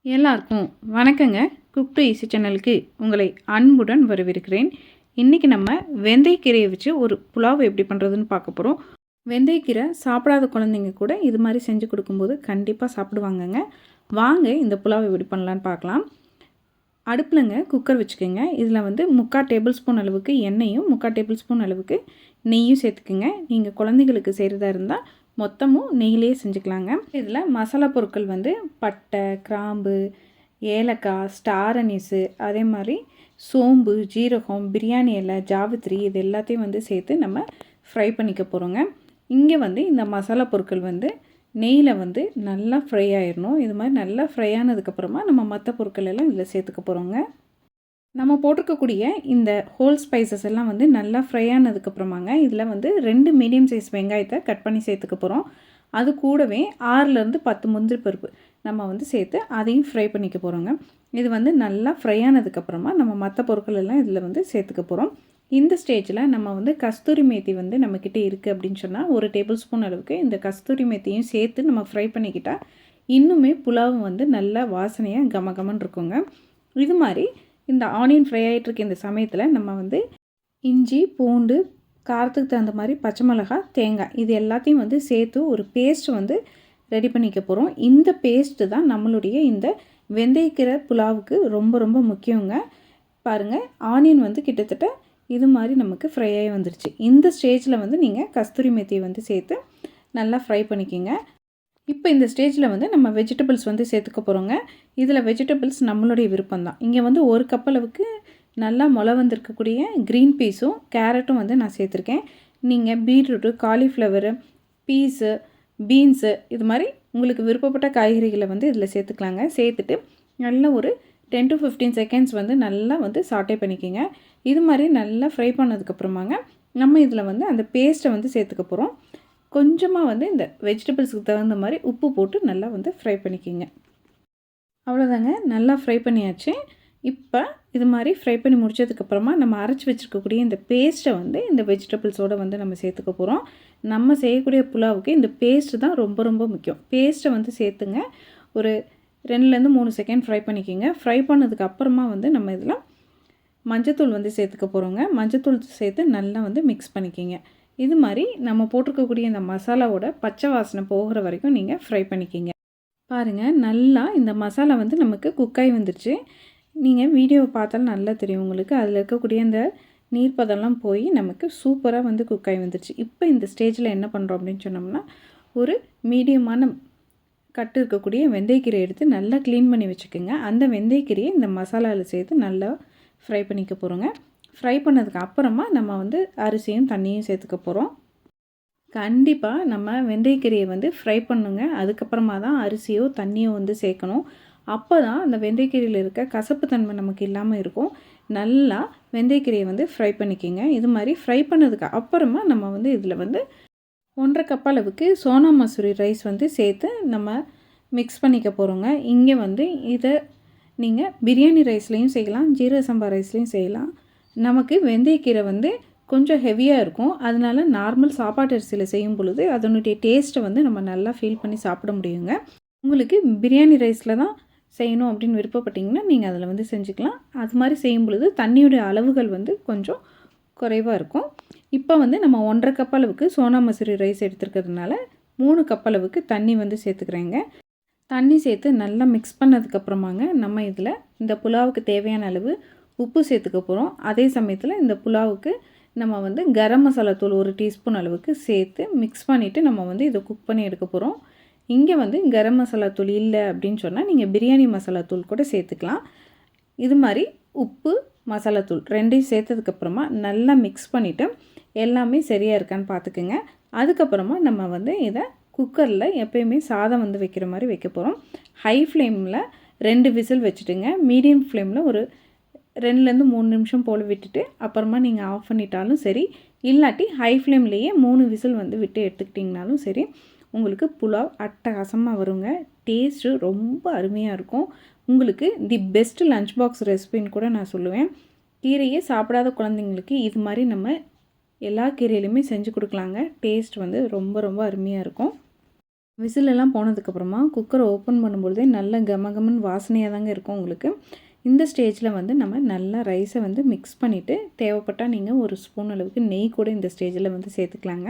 எல்லாருக்கும் வணக்கங்க. Cook to easy சேனலுக்கு உங்களை அன்புடன் வரவேற்கிறேன். இன்றைக்கி நம்ம வெந்தயக்கீரையை வச்சு ஒரு புலாவ் எப்படி பண்ணுறதுன்னு பார்க்க போகிறோம். வெந்தயக்கீரை சாப்பிடாத குழந்தைங்க கூட இது மாதிரி செஞ்சு கொடுக்கும்போது கண்டிப்பாக சாப்பிடுவாங்கங்க. வாங்க இந்த புலாவ் எப்படி பண்ணலான்னு பார்க்கலாம். அடுப்பில்ங்க குக்கர் வச்சுக்கோங்க. இதில் 3/4 டேபிள் ஸ்பூன் அளவுக்கு எண்ணெயும் 3/4 டேபிள் ஸ்பூன் அளவுக்கு நெய்யும் சேர்த்துக்குங்க. நீங்கள் குழந்தைங்களுக்கு செய்கிறதா இருந்தால் மொத்தமும் நெய்யிலே செஞ்சுக்கலாங்க. இதில் மசாலா பொருட்கள் பட்டை, கிராம்பு, ஏலக்காய், ஸ்டார் அனீஸு, அதே மாதிரி சோம்பு, ஜீரகம், பிரியாணி இலை, ஜாவித்ரி இது எல்லாத்தையும் சேர்த்து நம்ம ஃப்ரை பண்ணிக்க போகிறோங்க. இங்கே இந்த மசாலா பொருட்கள் நெய்யில் நல்லா ஃப்ரை ஆயிடணும். இது மாதிரி நல்லா ஃப்ரை ஆனதுக்கப்புறமா நம்ம மற்ற பொருட்கள் எல்லாம் இதில் சேர்த்துக்க போகிறோங்க. நம்ம போட்டிருக்கக்கூடிய இந்த ஹோல் ஸ்பைசஸ் எல்லாம் நல்லா ஃப்ரை ஆனதுக்கப்புறமாங்க இதில் 2 மீடியம் சைஸ் வெங்காயத்தை கட் பண்ணி சேர்த்துக்க போகிறோம். அது கூடவே 6லேருந்து 10 முந்திரி பருப்பு நம்ம சேர்த்து அதையும் ஃப்ரை பண்ணிக்க போகிறோங்க. இது நல்லா ஃப்ரை ஆனதுக்கப்புறமா நம்ம மற்ற பொருட்கள் எல்லாம் இதில் சேர்த்துக்க போகிறோம். இந்த ஸ்டேஜில் நம்ம கஸ்தூரி மேத்தி நம்மக்கிட்ட இருக்குது அப்படின்னு சொன்னால் 1 டேபிள் ஸ்பூன் அளவுக்கு இந்த கஸ்தூரி மேத்தியும் சேர்த்து நம்ம ஃப்ரை பண்ணிக்கிட்டால் இன்னுமே புலாவும் நல்லா வாசனையாக கமகமன்னு இருக்குங்க. இது மாதிரி இந்த ஆனியன் ஃப்ரை ஆகிட்டுருக்க இந்த சமயத்தில் நம்ம இஞ்சி, பூண்டு, காரத்துக்கு தகுந்த மாதிரி பச்சை மிளகாய், தேங்காய் இது எல்லாத்தையும் சேர்த்து ஒரு பேஸ்ட் ரெடி பண்ணிக்க போகிறோம். இந்த பேஸ்ட்டு தான் நம்மளுடைய இந்த வெந்தயக்கீரை புலாவுக்கு ரொம்ப ரொம்ப முக்கியங்க. பாருங்கள், ஆனியன் கிட்டத்தட்ட இது மாதிரி நமக்கு ஃப்ரை ஆகி வந்துருச்சு. இந்த ஸ்டேஜில் நீங்கள் கஸ்தூரி மேத்தியை சேர்த்து நல்லா ஃப்ரை பண்ணிக்கோங்க. இப்போ இந்த ஸ்டேஜில் நம்ம வெஜிடபிள்ஸ் சேர்த்துக்க போகிறோங்க. இதில் வெஜிடபிள்ஸ் நம்மளுடைய விருப்பம் தான். இங்கே 1 கப் அளவுக்கு நல்லா வந்திருக்கக்கூடிய க்ரீன் பீஸும் கேரட்டும் நான் சேர்த்துருக்கேன். நீங்கள் பீட்ரூட்டு, காலிஃப்ளவரு, பீஸு, பீன்ஸு இது மாதிரி உங்களுக்கு விருப்பப்பட்ட காய்கறிகளை இதில் சேர்த்துக்கலாங்க. சேர்த்துட்டு நல்லா ஒரு 10 to 15 செகண்ட்ஸ் நல்லா சாட்டே பண்ணிக்கோங்க. இது மாதிரி நல்லா ஃப்ரை பண்ணதுக்கப்புறமாங்க நம்ம இதில் அந்த பேஸ்ட்டை சேர்த்துக்க போகிறோம். கொஞ்சமாக இந்த வெஜிடபிள்ஸுக்கு தகுந்த மாதிரி உப்பு போட்டு நல்லா ஃப்ரை பண்ணிக்கோங்க. அவ்வளோதாங்க, நல்லா ஃப்ரை பண்ணியாச்சு. இப்போ இது மாதிரி ஃப்ரை பண்ணி முடிச்சதுக்கப்புறமா நம்ம அரைச்சி வச்சுருக்கக்கூடிய இந்த பேஸ்ட்டை இந்த வெஜிடபிள்ஸோடு நம்ம சேர்த்துக்க போகிறோம். நம்ம செய்யக்கூடிய புலாவுக்கு இந்த பேஸ்ட்டு தான் ரொம்ப ரொம்ப முக்கியம். பேஸ்ட்டை சேர்த்துங்க. ஒரு 2லேருந்து 3 செகண்ட் ஃப்ரை பண்ணிக்கோங்க. ஃப்ரை பண்ணதுக்கு அப்புறமா நம்ம இதில் மஞ்சத்தூள் சேர்த்துக்க போகிறோங்க. மஞ்சத்தூள் சேர்த்து நல்லா மிக்ஸ் பண்ணிக்கோங்க. இது மாதிரி நம்ம போட்டிருக்கக்கூடிய இந்த மசாலாவோட பச்சை வாசனை போகிற வரைக்கும் நீங்கள் ஃப்ரை பண்ணிக்கிங்க. பாருங்கள், நல்லா இந்த மசாலா நமக்கு குக்காய் வந்துருச்சு. நீங்கள் வீடியோவை பார்த்தாலும் நல்லா தெரியும் உங்களுக்கு. அதில் இருக்கக்கூடிய இந்த நீர்ப்பதெல்லாம் போய் நமக்கு சூப்பராக குக்காய் வந்துருச்சு. இப்போ இந்த ஸ்டேஜில் என்ன பண்ணுறோம் அப்படின்னு சொன்னோம்னா, ஒரு மீடியமான கட்டு இருக்கக்கூடிய வெந்தயக்கீரை எடுத்து நல்லா க்ளீன் பண்ணி வச்சுக்கோங்க. அந்த வெந்தயக்கீரையை இந்த மசாலாவில் சேர்த்து நல்லா ஃப்ரை பண்ணிக்க போகிறோங்க. ஃப்ரை பண்ணதுக்கு அப்புறமா நம்ம அரிசியும் தண்ணியும் சேர்த்துக்க போகிறோம். கண்டிப்பாக நம்ம வெந்தயக்கீரையை ஃப்ரை பண்ணுங்க. அதுக்கப்புறமா தான் அரிசியோ தண்ணியோ சேர்க்கணும். அப்போ தான் அந்த வெந்தயக்கீரையில் இருக்க கசப்பு தன்மை நமக்கு இல்லாமல் இருக்கும். நல்லா வெந்தயக்கீரையை ஃப்ரை பண்ணிக்கோங்க. இது மாதிரி ஃப்ரை பண்ணதுக்கு அப்புறமா நம்ம இதில் 1/2 கப் அளவுக்கு சோனா மசூரி ரைஸ் சேர்த்து நம்ம மிக்ஸ் பண்ணிக்க போகிறோங்க. இங்கே இதை நீங்கள் பிரியாணி ரைஸ்லேயும் செய்யலாம், ஜீரக சம்பா ரைஸ்லேயும் செய்யலாம். நமக்கு வெந்தயக்கீரை கொஞ்சம் ஹெவியாக இருக்கும். அதனால நார்மல் சாப்பாட்டு அரிசியில் செய்யும் பொழுது அதனுடைய டேஸ்ட்டை நம்ம நல்லா ஃபீல் பண்ணி சாப்பிட முடியுங்க. உங்களுக்கு பிரியாணி ரைஸில் தான் செய்யணும் அப்படின்னு விருப்பப்பட்டிங்கன்னா நீங்கள் அதில் செஞ்சுக்கலாம். அது மாதிரி செய்யும் பொழுது தண்ணியுடைய அளவுகள் கொஞ்சம் குறைவாக இருக்கும். இப்போ நம்ம 1/2 கப் அளவுக்கு சோனா மசூரி ரைஸ் எடுத்துருக்கிறதுனால 3 கப் அளவுக்கு தண்ணி சேர்த்துக்கிறேங்க. தண்ணி சேர்த்து நல்லா மிக்ஸ் பண்ணதுக்கப்புறமாங்க நம்ம இதில் இந்த புலாவுக்கு தேவையான அளவு உப்பு சேர்த்துக்க போகிறோம். அதே சமயத்தில் இந்த புலாவுக்கு நம்ம கரம் மசாலா தூள் 1 டீஸ்பூன் அளவுக்கு சேர்த்து மிக்ஸ் பண்ணிவிட்டு நம்ம இதை குக் பண்ணி எடுக்க போகிறோம். இங்கே கரம் மசாலா தூள் இல்லை அப்படின்னு சொன்னால் நீங்கள் பிரியாணி மசாலா தூள் கூட சேர்த்துக்கலாம். இது மாதிரி உப்பு, மசாலா தூள் 2ஐயும் சேர்த்ததுக்கப்புறமா நல்லா மிக்ஸ் பண்ணிவிட்டு எல்லாமே சரியாக இருக்கான்னு பார்த்துக்குங்க. அதுக்கப்புறமா நம்ம இதை குக்கரில் எப்பயுமே சாதம் வைக்கிற மாதிரி வைக்க போகிறோம். ஹை ஃப்ளேமில் 2 விசில் வச்சுட்டுங்க. மீடியம் ஃப்ளேமில் ஒரு 2லேருந்து 3 நிமிஷம் போல் விட்டுட்டு அப்புறமா நீங்கள் ஆஃப் பண்ணிட்டாலும் சரி, இல்லாட்டி ஹை ஃப்ளேம்லேயே 3 விசில் விட்டு எடுத்துக்கிட்டிங்கனாலும் சரி, உங்களுக்கு புலாவ் அட்டகாசமாக வருங்க. டேஸ்ட்டு ரொம்ப அருமையாக இருக்கும். உங்களுக்கு தி பெஸ்ட் லஞ்ச் பாக்ஸ் ரெசிபின்னு கூட நான் சொல்லுவேன். கீரையே சாப்பிடாத குழந்தைங்களுக்கு இது மாதிரி நம்ம எல்லா கீரையிலையுமே செஞ்சு கொடுக்கலாங்க. டேஸ்ட் ரொம்ப ரொம்ப அருமையாக இருக்கும். விசிலெல்லாம் போனதுக்கப்புறமா குக்கரை ஓப்பன் பண்ணும்பொழுதே நல்ல கமகமன்னு வாசனையாக தாங்க இருக்கும் உங்களுக்கு. இந்த ஸ்டேஜில் வந்து நம்ம நல்லா ரைஸை வந்து மிக்ஸ் பண்ணிவிட்டு தேவைப்பட்டால் நீங்கள் ஒரு ஸ்பூன் அளவுக்கு நெய் கூட இந்த ஸ்டேஜில் வந்து சேர்த்துக்கலாங்க.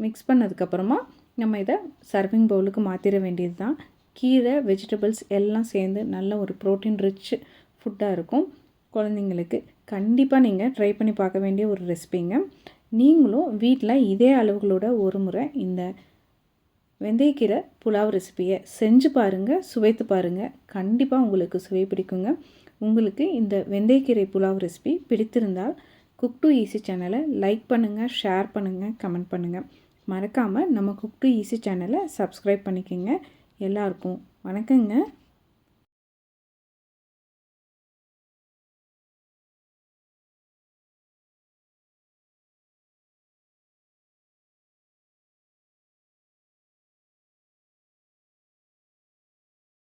மிக்ஸ் பண்ணதுக்கப்புறமா நம்ம இதை சர்விங் பவுலுக்கு மாற்றிட வேண்டியது தான். கீரை, வெஜிடபிள்ஸ் எல்லாம் சேர்ந்து நல்ல ஒரு ப்ரோட்டீன் ரிச் ஃபுட்டாக இருக்கும். குழந்தைங்களுக்கு கண்டிப்பாக நீங்கள் ட்ரை பண்ணி பார்க்க வேண்டிய ஒரு ரெசிபிங்க. நீங்களும் வீட்டில் இதே அளவுகளோட ஒரு முறை இந்த வெந்தயக்கீரை புலாவ் ரெசிபியை செஞ்சு பாருங்கள், சுவைத்து பாருங்கள். கண்டிப்பாக உங்களுக்கு சுவை பிடிக்குங்க. உங்களுக்கு இந்த வெந்தயக்கீரை புலாவ் ரெசிபி பிடித்திருந்தால் குக் டு ஈஸி சேனலை லைக் பண்ணுங்கள், ஷேர் பண்ணுங்கள், கமெண்ட் பண்ணுங்கள். மறக்காமல் நம்ம குக் டு ஈஸி சேனலை சப்ஸ்கிரைப் பண்ணிக்கோங்க. எல்லாருக்கும் வணக்கங்க.